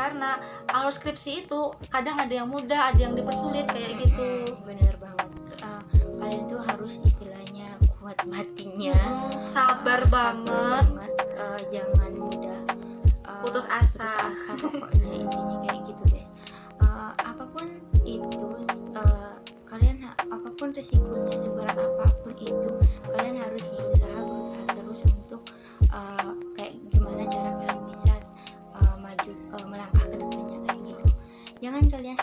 karena alur skripsi itu kadang ada yang mudah, ada yang dipersulit kayak gitu. Bener banget. Kalian tuh harus istilahnya kuat batinnya, Sabar banget. Jangan mudah Putus asa. pokoknya intinya kayak gitu guys. Apapun itu, apapun resikonya, seberat apapun itu, kalian harus berusaha terus untuk kayak gimana cara kalian bisa maju, melangkah ke depannya kayak gitu. Jangan kalian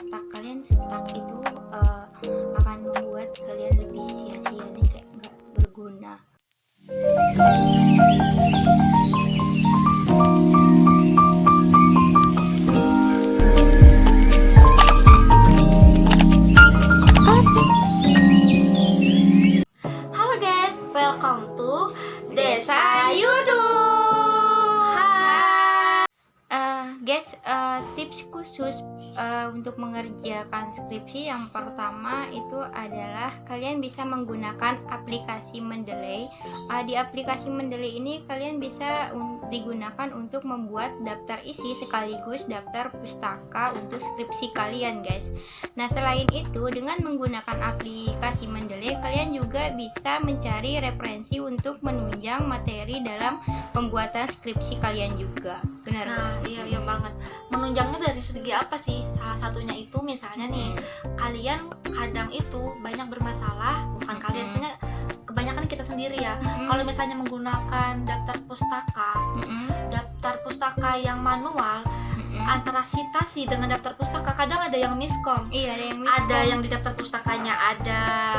stuck itu akan membuat kalian lebih sia-sia dan kayak nggak berguna. Halo guys, welcome to Desa YouTube. Guys, tips khusus untuk mengerjakan skripsi yang pertama itu adalah kalian bisa menggunakan aplikasi Mendeley. Di aplikasi Mendeley ini kalian bisa digunakan untuk membuat daftar isi sekaligus daftar pustaka untuk skripsi kalian guys. Nah, selain itu dengan menggunakan aplikasi Mendeley kalian juga bisa mencari referensi untuk menunjang materi dalam pembuatan skripsi kalian juga. Benar. Nah, iya banget. Menunjangnya dari segi apa sih? Salah satunya itu misalnya nih, kalian kadang itu banyak bermasalah, bukan kalian, maksudnya kebanyakan kita sendiri ya. Kalau misalnya menggunakan daftar pustaka yang manual, antara citasi dengan daftar pustaka kadang ada yang miskom. Iya, Ada yang di daftar pustakanya ada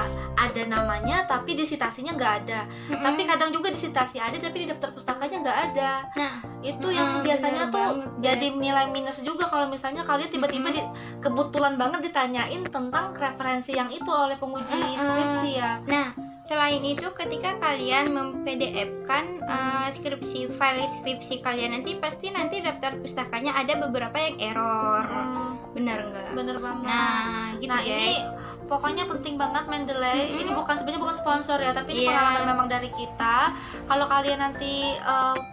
namanya tapi di citasinya nggak ada. Tapi kadang juga di citasi ada tapi di daftar pustakanya nggak ada. Nah, Itu yang biasanya bener tuh banget, jadi nilai minus juga kalau misalnya kalian tiba-tiba kebetulan banget ditanyain tentang referensi yang itu oleh penguji skripsi ya. Nah, selain itu ketika kalian mem-PDF-kan file skripsi kalian nanti daftar pustakanya ada beberapa yang error. Bener nggak? Bener banget. Nah, gitu Nah, guys. ini pokoknya penting banget Mendeley. Ini sebenarnya bukan sponsor ya, tapi ini pengalaman memang dari kita. Kalau kalian nanti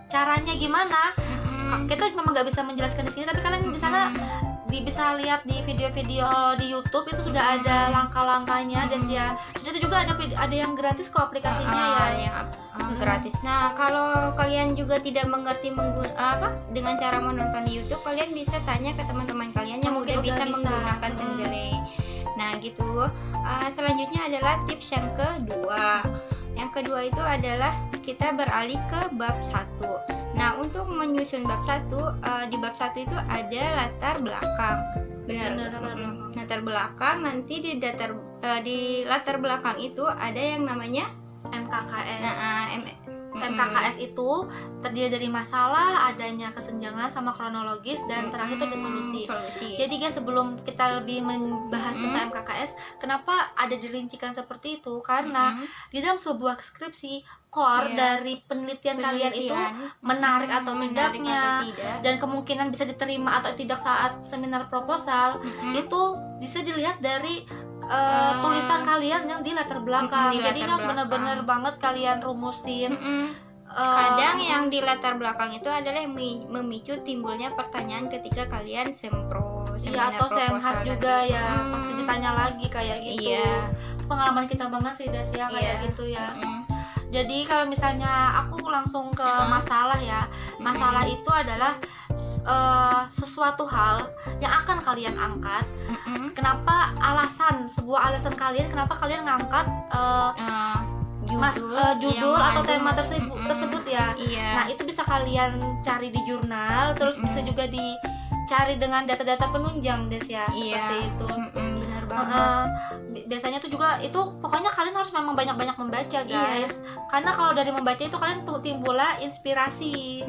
caranya gimana, kita memang nggak bisa menjelaskan di sini, tapi kalian di sana bisa lihat di video-video di YouTube itu sudah ada langkah-langkahnya, Des ya. Itu juga ada yang gratis kok aplikasinya ya. Yang gratis. Nah, kalau kalian juga tidak mengerti dengan cara menonton di YouTube, kalian bisa tanya ke teman-teman kalian yang Mungkin udah bisa udah bisa. menggunakan Mendeley. Nah, gitu. Selanjutnya adalah tips yang kedua. Yang kedua itu adalah kita beralih ke bab 1. Nah, untuk menyusun bab 1, di bab 1 itu ada latar belakang. Benar. Latar belakang, nanti di latar belakang itu ada yang namanya MKKS. Nah, MKKS itu terdiri dari masalah, adanya kesenjangan sama kronologis, dan terakhir itu ada solusi. Jadi guys, sebelum kita lebih membahas tentang MKKS, kenapa ada dirincikan seperti itu? Karena di dalam sebuah skripsi, core dari penelitian kalian itu menarik atau tidaknya, dan kemungkinan bisa diterima atau tidak saat seminar proposal, itu bisa dilihat dari tulisan kalian yang di latar belakang. Jadi ini harus benar-benar banget kalian rumusin. Kadang yang di latar belakang itu adalah yang memicu timbulnya pertanyaan ketika kalian sempro, Iya, atau semhas juga ya, pasti ditanya lagi kayak gitu. Iya. Pengalaman kita banget sih Des ya, kayak gitu ya. Jadi kalau misalnya aku langsung ke masalah ya, masalah itu adalah sesuatu hal yang akan kalian angkat. Kenapa sebuah alasan kalian kenapa kalian ngangkat judul atau tema tersebut ya. Nah, itu bisa kalian cari di jurnal, terus bisa juga dicari dengan data-data penunjang Des ya, seperti itu. Benar banget. Biasanya tuh juga itu pokoknya kalian harus memang banyak-banyak membaca guys. Karena kalau dari membaca itu kalian timbullah inspirasi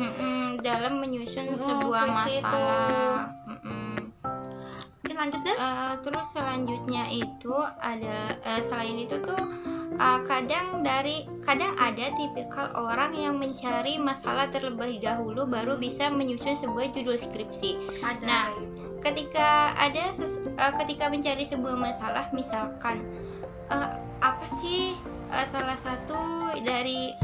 dalam menyusun sebuah skripsi masalah. Mungkin lanjut Des. Terus selanjutnya itu ada selain itu tuh kadang ada tipikal orang yang mencari masalah terlebih dahulu baru bisa menyusun sebuah judul skripsi. Nah, ketika mencari sebuah masalah, misalkan apa sih salah satu dari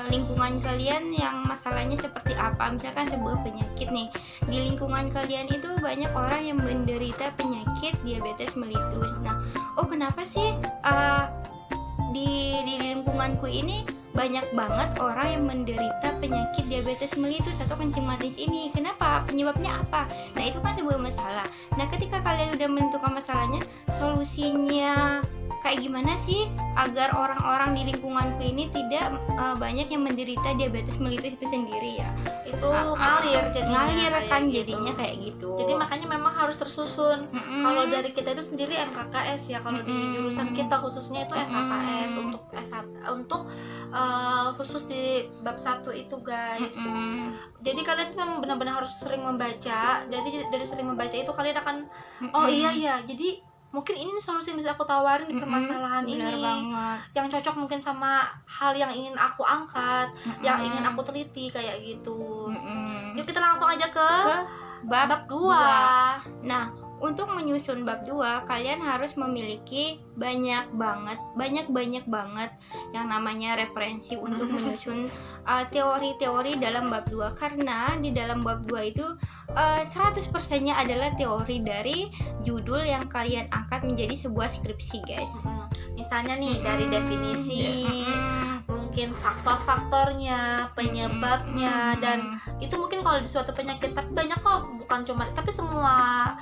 lingkungan kalian yang masalahnya seperti apa. Misalkan sebuah penyakit nih, di lingkungan kalian itu banyak orang yang menderita penyakit diabetes mellitus. Nah, kenapa sih di lingkunganku ini banyak banget orang yang menderita penyakit diabetes mellitus atau kencing manis ini? Kenapa? Penyebabnya apa? Nah, itu kan sebuah masalah. Nah, ketika kalian udah menentukan masalahnya, solusinya kayak gimana sih agar orang-orang di lingkunganku ini tidak banyak yang menderita diabetes mellitus itu sendiri ya? Itu ngalir kan gitu. jadinya kayak gitu. Jadi makanya memang harus tersusun. Kalau dari kita itu sendiri MKKS ya, kalau di jurusan kita khususnya itu MKKS untuk S1, untuk khusus di bab 1 itu guys. Jadi kalian tuh memang benar-benar harus sering membaca. Jadi dari sering membaca itu kalian akan iya jadi mungkin ini solusi yang bisa aku tawarin di permasalahan ini banget. yang cocok mungkin sama hal yang ingin aku angkat, yang ingin aku teliti kayak gitu. Yuk kita langsung aja ke bab 2. Nah, untuk menyusun bab 2 kalian harus memiliki banyak banget yang namanya referensi untuk menyusun teori-teori dalam bab 2, karena di dalam bab 2 itu 100%-nya adalah teori dari judul yang kalian angkat menjadi sebuah skripsi guys. Misalnya nih dari definisi, mungkin faktor-faktornya, penyebabnya, dan itu mungkin kalau di suatu penyakit, tapi banyak kok, bukan cuma, tapi semua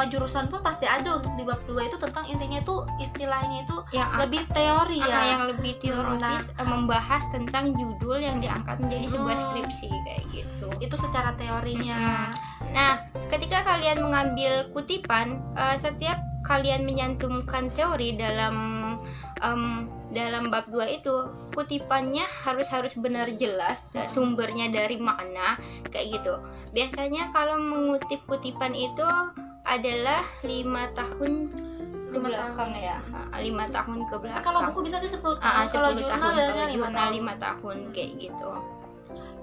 jurusan pun pasti ada untuk di bab 2 itu tentang intinya itu istilahnya itu yang lebih teori ya, yang lebih teoritis, membahas tentang judul yang diangkat menjadi sebuah skripsi kayak gitu. Itu secara teorinya. Nah, ketika kalian mengambil kutipan, setiap kalian menyantumkan teori dalam bab 2 itu, kutipannya harus benar jelas, sumbernya dari mana kayak gitu. Biasanya kalau mengutip kutipan itu adalah 5 tahun ke belakang ya, 5 tahun ke belakang. Kalau buku bisa sih 10 tahun, kalau jurnal biasanya 5 tahun kayak gitu.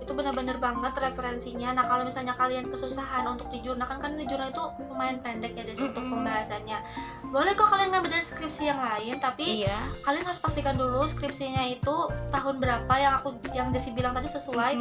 Itu benar-benar banget referensinya. Nah, kalau misalnya kalian kesusahan untuk di jurnal, kan di jurnal itu lumayan pendek ya dari untuk pembahasannya. Boleh kok kalian ngambil dari skripsi yang lain, tapi kalian harus pastikan dulu skripsinya itu tahun berapa yang Desi bilang tadi sesuai.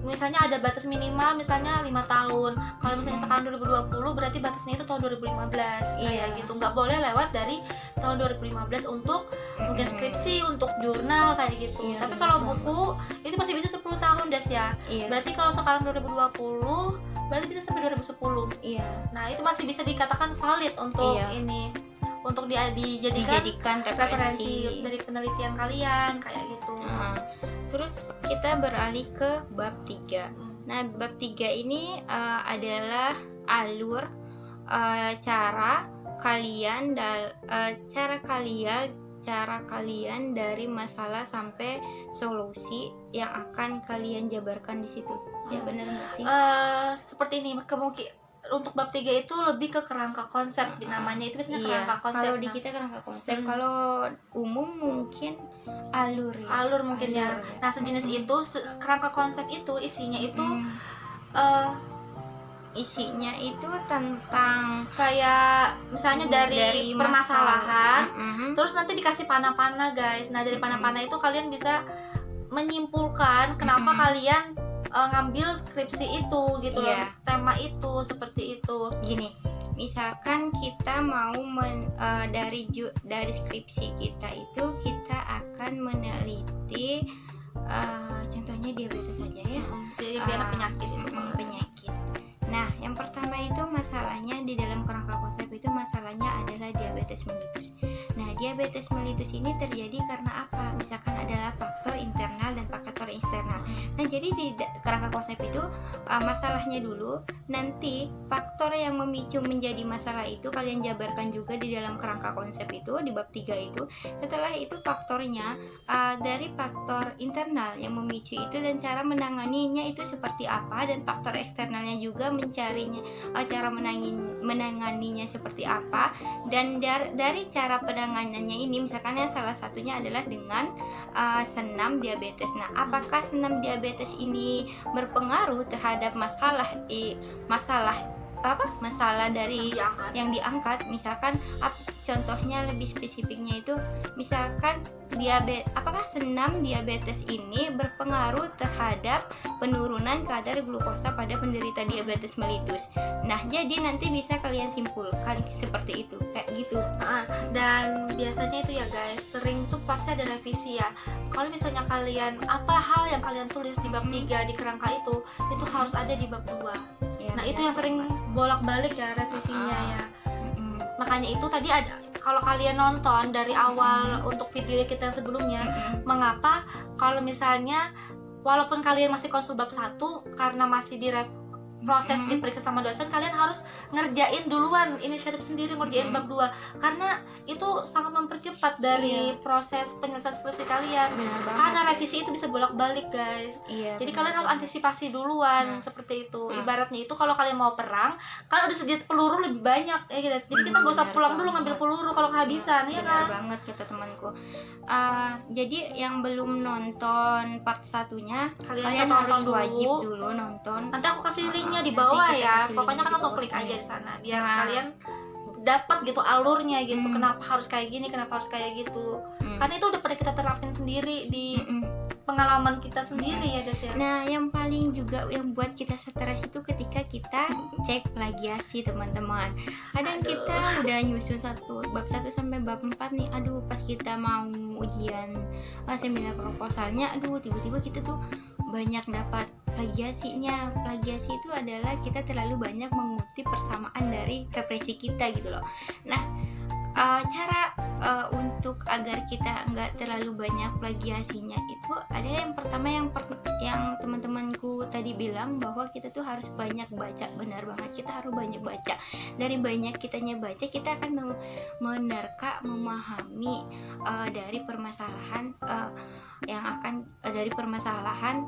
Misalnya ada batas minimal misalnya 5 tahun. Kalau misalnya sekarang 2020 berarti batasnya itu tahun 2015 kayak gitu. Nggak boleh lewat dari tahun 2015 untuk mungkin skripsi, untuk jurnal kayak gitu. Tapi kalau buku itu masih bisa 10 tahun Des ya. Berarti kalau sekarang 2020 berarti bisa sampai 2010. Nah, itu masih bisa dikatakan valid untuk ini, untuk dijadikan referensi dari penelitian kalian kayak gitu. Terus kita beralih ke bab 3. Nah, bab 3 ini adalah alur cara kalian dari masalah sampai solusi yang akan kalian jabarkan di situ. Ya benar nggak sih? Seperti ini, untuk bab 3 itu lebih ke kerangka konsep, namanya itu biasanya kerangka konsep. Kalau di kita kerangka konsep, kalau umum mungkin alur mungkin ya. Nah, sejenis itu kerangka konsep itu isinya itu tentang kayak misalnya dari permasalahan, terus nanti dikasih panah-panah guys. Nah, dari panah-panah itu kalian bisa menyimpulkan kenapa kalian ngambil skripsi itu gitu loh, tema itu seperti itu. Gini, misalkan kita mau dari skripsi kita itu kita akan meneliti contohnya diabetes saja ya. Jadi biar penyakit itu penyakit. Nah, yang pertama itu masalahnya di dalam kerangka konsep itu masalahnya adalah diabetes mellitus. Nah, diabetes mellitus ini terjadi karena apa? Misalkan adalah faktor internal dan faktor eksternal. Nah, jadi di kerangka konsep itu masalahnya dulu, nanti faktor yang memicu menjadi masalah itu kalian jabarkan juga di dalam kerangka konsep itu di bab 3 itu. Setelah itu faktornya dari faktor internal yang memicu itu dan cara menanganinya itu seperti apa, dan faktor eksternalnya juga mencarinya cara menanganinya seperti apa, dan dari cara penanganannya ini misalkan salah satunya adalah dengan senam diabetes. Nah, apakah senam diabetes ini berpengaruh terhadap masalah masalah dari Diangkat. yang diangkat. Misalkan contohnya lebih spesifiknya itu misalkan apakah senam diabetes ini berpengaruh terhadap penurunan kadar glukosa pada penderita diabetes mellitus. Nah, jadi nanti bisa kalian simpulkan seperti itu, kayak gitu. Dan biasanya itu ya guys, sering tuh pasti ada revisi ya. Kalau misalnya kalian apa hal yang kalian tulis di bab 3 di kerangka itu harus ada di bab 2. Ya, Nah, itu yang sering bolak-balik ya revisinya ya. Makanya itu tadi ada, kalau kalian nonton dari awal untuk video kita yang sebelumnya, mengapa kalau misalnya walaupun kalian masih konsul bab 1 karena masih di proses diperiksa sama dosen, kalian harus ngerjain duluan inisiatif sendiri ngerjain bab 2 karena itu sangat mempercepat dari proses penyelesaian skripsi kalian. Karena revisi itu bisa bolak-balik guys. Jadi kalian harus antisipasi duluan seperti itu. Ibaratnya itu kalau kalian mau perang, kalian udah sedia peluru lebih banyak ya guys. Jadi kita gak usah pulang dulu ngambil peluru kalau kehabisan ya kan. Benar banget kata temanku. Jadi yang belum nonton part 1-nya, kalian harus wajib dulu nonton. Nanti aku kasih linknya di bawah ya. Pokoknya kan langsung klik aja di sana biar kalian dapat gitu alurnya gitu. Kenapa harus kayak gini, kenapa harus kayak gitu. Karena itu udah pada kita terapin sendiri di pengalaman kita sendiri ya guys ya. Nah, yang paling juga yang buat kita stres itu ketika kita cek plagiasi teman-teman. Kadang kita udah nyusun bab 1 sampai bab 4 nih. Aduh, pas kita mau ujian seminar proposalnya, tiba-tiba kita tuh banyak dapat plagiasinya. Plagiasi itu adalah kita terlalu banyak mengutip persamaan dari referensi kita gitu loh. Nah, cara untuk agar kita nggak terlalu banyak plagiasinya itu adalah yang pertama yang teman-temanku tadi bilang bahwa kita tuh harus banyak baca. Benar banget, kita harus banyak baca. Dari banyak kitanya baca, kita akan menerka, memahami dari permasalahan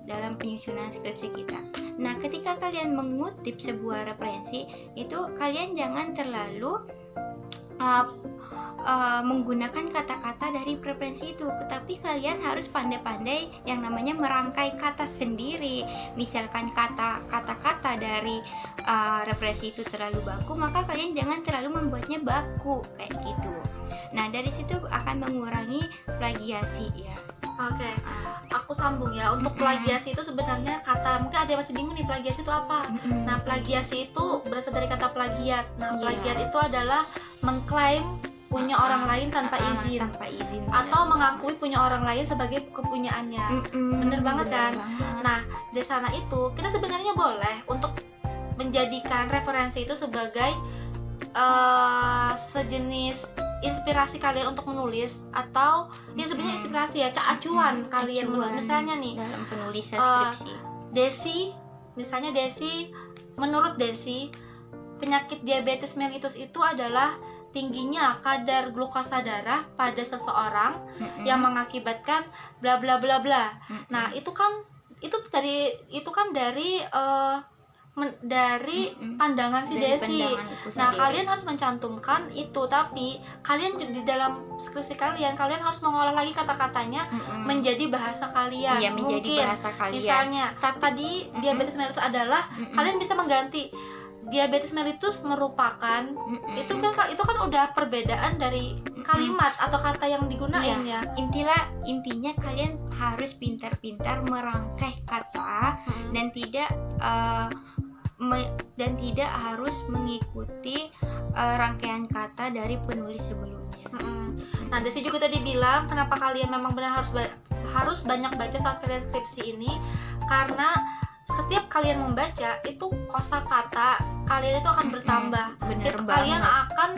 dalam penyusunan skripsi kita. Nah, ketika kalian mengutip sebuah referensi itu, kalian jangan terlalu menggunakan kata-kata dari referensi itu, tetapi kalian harus pandai-pandai yang namanya merangkai kata sendiri. Misalkan kata-kata dari referensi itu terlalu baku, maka kalian jangan terlalu membuatnya baku kayak gitu. Nah, dari situ akan mengurangi plagiasi ya. Oke, aku sambung ya. Untuk plagiasi itu sebenarnya mungkin ada yang masih bingung nih plagiasi itu apa. Nah, plagiasi itu berasal dari kata plagiat. Nah, plagiat itu adalah mengklaim punya orang lain tanpa izin atau mengakui punya orang lain sebagai kepunyaannya. Bener banget kan? Nah, di sana itu kita sebenarnya boleh untuk menjadikan referensi itu sebagai sejenis inspirasi kalian untuk menulis, atau ya sebenarnya inspirasi ya, acuan kalian menulis. Misalnya nih dalam penulisan skripsi, menurut Desi, penyakit diabetes mellitus itu adalah tingginya kadar glukosa darah pada seseorang yang mengakibatkan bla bla bla bla. Nah, itu kan dari pandangan si Desi. Nah, kalian harus mencantumkan itu, tapi kalian di dalam skripsi kalian harus mengolah lagi kata-katanya menjadi bahasa kalian. Iya, menjadi bahasa kalian. Misalnya, tadi diabetes mellitus adalah kalian bisa mengganti diabetes mellitus merupakan itu kan udah perbedaan dari kalimat atau kata yang digunakan ya. Intinya kalian harus pintar-pintar merangkai kata dan tidak harus mengikuti rangkaian kata dari penulis sebelumnya. Nah, Desi juga tadi bilang kenapa kalian memang benar harus banyak baca saat kalian skripsi ini, karena setiap kalian membaca itu kosakata kalian itu akan bertambah. Kalian akan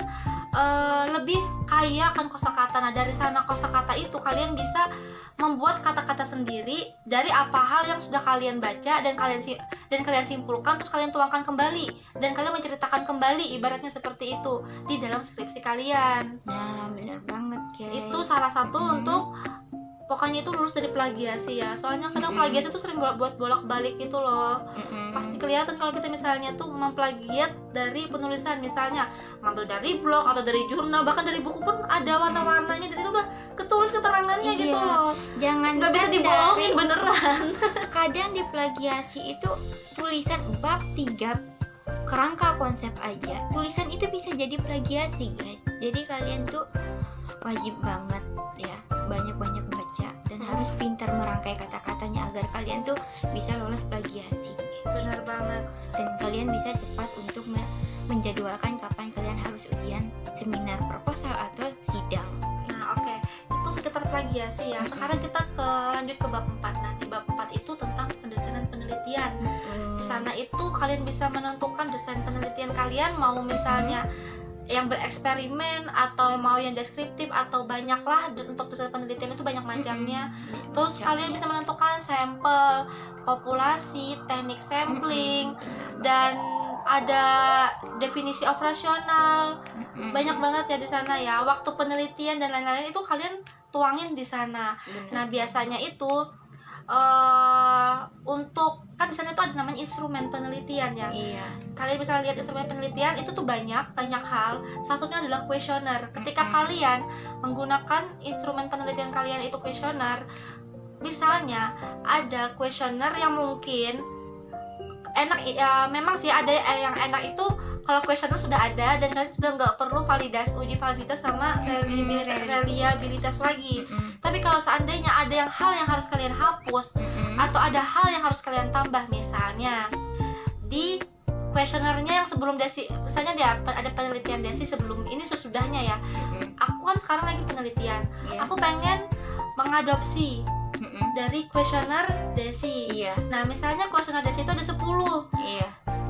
lebih kaya akan kosakata. Nah, dari sana kosakata itu kalian bisa membuat kata-kata sendiri dari apa hal yang sudah kalian baca dan kalian simpulkan, terus kalian tuangkan kembali dan kalian menceritakan kembali, ibaratnya seperti itu di dalam skripsi kalian. Nah, benar banget guys. Itu salah satu untuk pokoknya itu lulus dari plagiasi ya. Soalnya kadang plagiasi itu sering buat bolak-balik gitu loh. Pasti kelihatan kalau kita misalnya tuh memplagiat dari penulisan, misalnya ngambil dari blog atau dari jurnal, bahkan dari buku pun ada warna-warnanya, dan itu udah ketulis keterangannya gitu loh. Jangan nggak bisa dibohongin beneran. Kadang di plagiasi itu tulisan bab 3 kerangka konsep aja tulisan itu bisa jadi plagiasi guys. Jadi kalian tuh wajib banget ya banyak-banyak baca dan harus pintar merangkai kata-katanya agar kalian tuh bisa lolos plagiasi. Benar banget. Dan kalian bisa cepat untuk menjadwalkan kapan kalian harus ujian seminar proposal atau sidang. Nah, oke. Itu sekitar plagiasi ya. Sekarang kita lanjut ke bab 4. Nah, di bab 4 itu tentang pendesain penelitian. Di sana itu kalian bisa menentukan desain penelitian kalian, mau misalnya yang bereksperimen atau mau yang deskriptif atau banyaklah. Untuk desain penelitian itu banyak macamnya. Terus kalian bisa menentukan sampel, populasi, teknik sampling, dan ada definisi operasional. Banyak banget ya di sana ya. Waktu penelitian dan lain-lain itu kalian tuangin di sana. Nah, biasanya itu untuk kan di sana itu ada namanya instrumen penelitian ya. Iya. Kalian bisa lihat instrumen penelitian itu tuh banyak hal. Satunya adalah kuesioner. Ketika kalian menggunakan instrumen penelitian kalian itu kuesioner, misalnya ada kuesioner yang mungkin enak ya, memang sih ada yang enak itu kalau kuesioner sudah ada dan kalian sudah nggak perlu uji validitas sama reliabilitas lagi. Tapi kalau seandainya ada hal yang harus kalian hapus atau ada hal yang harus kalian tambah, misalnya di kuesionernya yang sebelum desi, misalnya dia ada penelitian desi sebelum ini sesudahnya ya. Aku kan sekarang lagi penelitian, aku pengen mengadopsi dari kuesioner desi. Nah, misalnya kuesioner desi itu ada 10.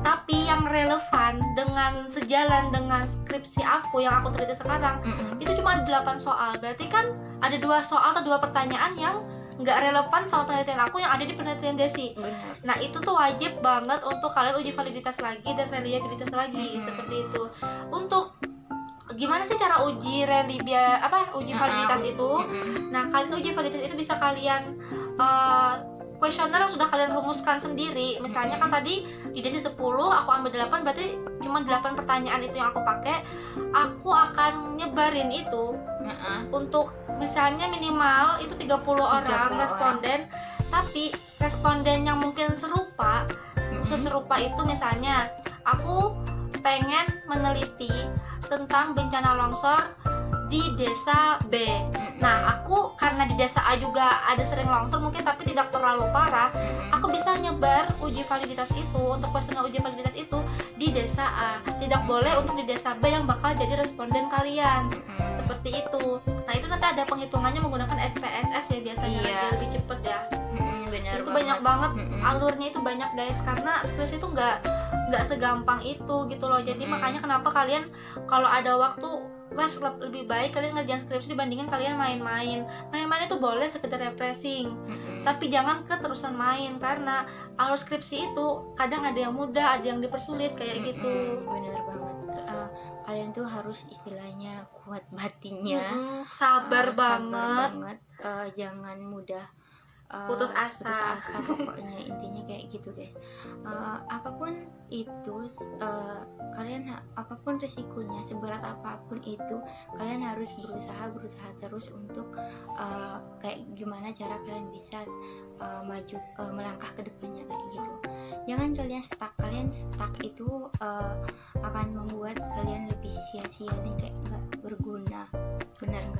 Tapi yang relevan dengan sejalan dengan skripsi aku yang aku teliti sekarang itu cuma 8 soal. Berarti kan ada 2 soal atau 2 pertanyaan yang nggak relevan sama penelitian aku yang ada di penelitian desi. Nah, itu tuh wajib banget untuk kalian uji validitas lagi dan reliabilitas lagi. Seperti itu. Untuk gimana sih cara uji validitas itu? Nah, kalian uji validitas itu bisa kalian kuesioner yang sudah kalian rumuskan sendiri. Misalnya kan tadi di desi 10 aku ambil 8, berarti cuma 8 pertanyaan itu yang aku pakai. Aku akan nyebarin itu untuk misalnya minimal itu 30 orang responden. Tapi responden yang mungkin serupa itu misalnya aku pengen meneliti tentang bencana longsor di desa B. Nah, aku karena di desa A juga ada sering longsor mungkin tapi tidak terlalu parah, aku bisa nyebar uji validitas itu untuk kuesioner uji validitas itu di desa A. Tidak boleh untuk di desa B yang bakal jadi responden kalian. Seperti itu. Nah, itu nanti ada penghitungannya menggunakan SPSS ya biasanya, lebih cepet ya. Benar itu banyak banget alurnya, itu banyak guys, karena skripsi itu nggak segampang itu gitu loh. Jadi makanya kenapa kalian kalau ada waktu lebih baik kalian ngerjain skripsi dibandingin kalian main-main itu boleh sekedar refreshing, tapi jangan keterusan main karena alur skripsi itu kadang ada yang mudah, ada yang dipersulit kayak gitu. Bener banget. Kalian tuh harus istilahnya kuat batinnya, sabar banget. Jangan mudah putus asa pokoknya intinya kayak gitu guys. Apapun itu kalian apapun resikonya, seberat apapun itu kalian harus berusaha terus untuk kayak gimana cara kalian bisa maju melangkah ke depannya kayak gitu. Jangan kalian stuck itu akan membuat kalian lebih sia-sia dan kayak nggak berguna.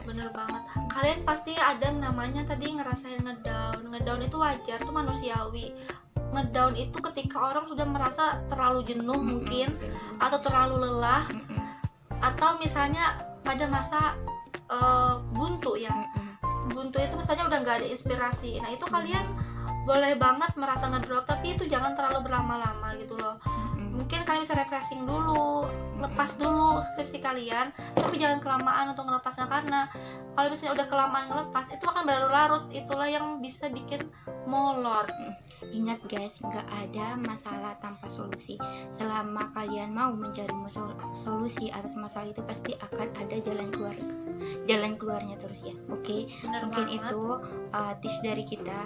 Bener banget. Kalian pasti ada namanya tadi ngerasain ngedown itu wajar, tuh manusiawi. Ngedown itu ketika orang sudah merasa terlalu jenuh mungkin atau terlalu lelah, atau misalnya pada masa buntu ya. Buntu itu misalnya udah nggak ada inspirasi. Nah, itu kalian boleh banget merasa ngedrop, tapi itu jangan terlalu berlama-lama gitu loh. Mungkin kalian bisa refreshing dulu, lepas dulu skripsi kalian, tapi jangan kelamaan untuk ngelepasnya, karena kalau misalnya udah kelamaan ngelepas itu akan berlarut-larut. Itulah yang bisa bikin molor. Ingat guys, nggak ada masalah tanpa solusi. Selama kalian mau mencari solusi atas masalah itu, pasti akan ada jalan keluarnya terus ya. Oke. Mungkin banget. Itu tips dari kita.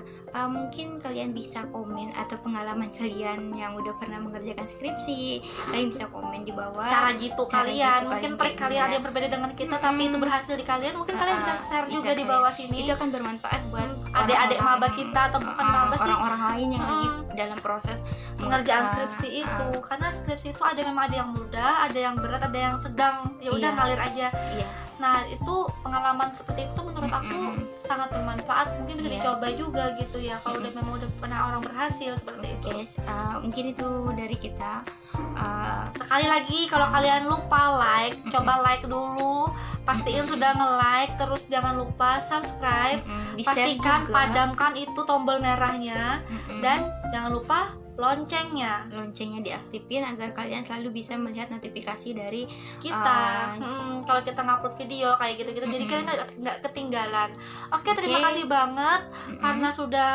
Mungkin kalian bisa komen atau pengalaman kalian yang udah pernah mengerjakan skripsi, kalian bisa komen di bawah. Cara jitu kalian, mungkin trik kalian ada yang berbeda dengan kita, tapi itu berhasil di kalian. Mungkin kalian bisa share juga di bawah sini. Itu akan bermanfaat buat adik-adik maba kita atau bukan maba sih, orang-orang lain yang lagi dalam proses pengerjaan skripsi itu. Karena skripsi itu memang ada yang mudah, ada yang berat, ada yang sedang, ya udah ngalir aja. Nah itu pengalaman seperti itu menurut aku sangat bermanfaat, mungkin bisa dicoba juga gitu ya kalau memang udah pernah orang berhasil seperti itu. Mungkin itu dari kita. Sekali lagi kalau kalian lupa like, coba like dulu, pastiin sudah nge-like, terus jangan lupa subscribe, pastikan padamkan itu tombol merahnya, dan jangan lupa loncengnya diaktifin agar kalian selalu bisa melihat notifikasi dari kita kalau kita ngupload video kayak gitu-gitu, jadi kalian nggak ketinggalan. Oke, terima kasih banget karena sudah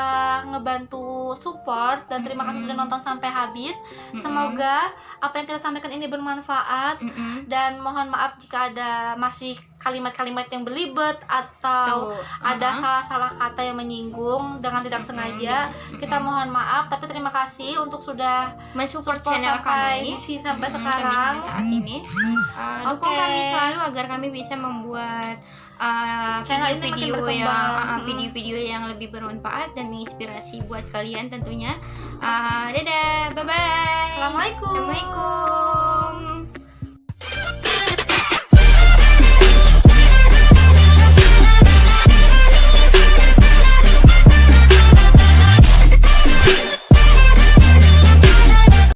ngebantu support, dan terima kasih sudah nonton sampai habis. Semoga apa yang kita sampaikan ini bermanfaat, dan mohon maaf jika ada masih kalimat-kalimat yang belibet atau ada salah-salah kata yang menyinggung dengan tidak sengaja. Kita mohon maaf, tapi terima kasih untuk sudah mensupport channel kami sampai sekarang. Saat ini dukung kami selalu agar kami bisa membuat channel ini makin berkembang, video-video yang lebih bermanfaat dan menginspirasi buat kalian tentunya. Dadah, bye bye. Assalamualaikum.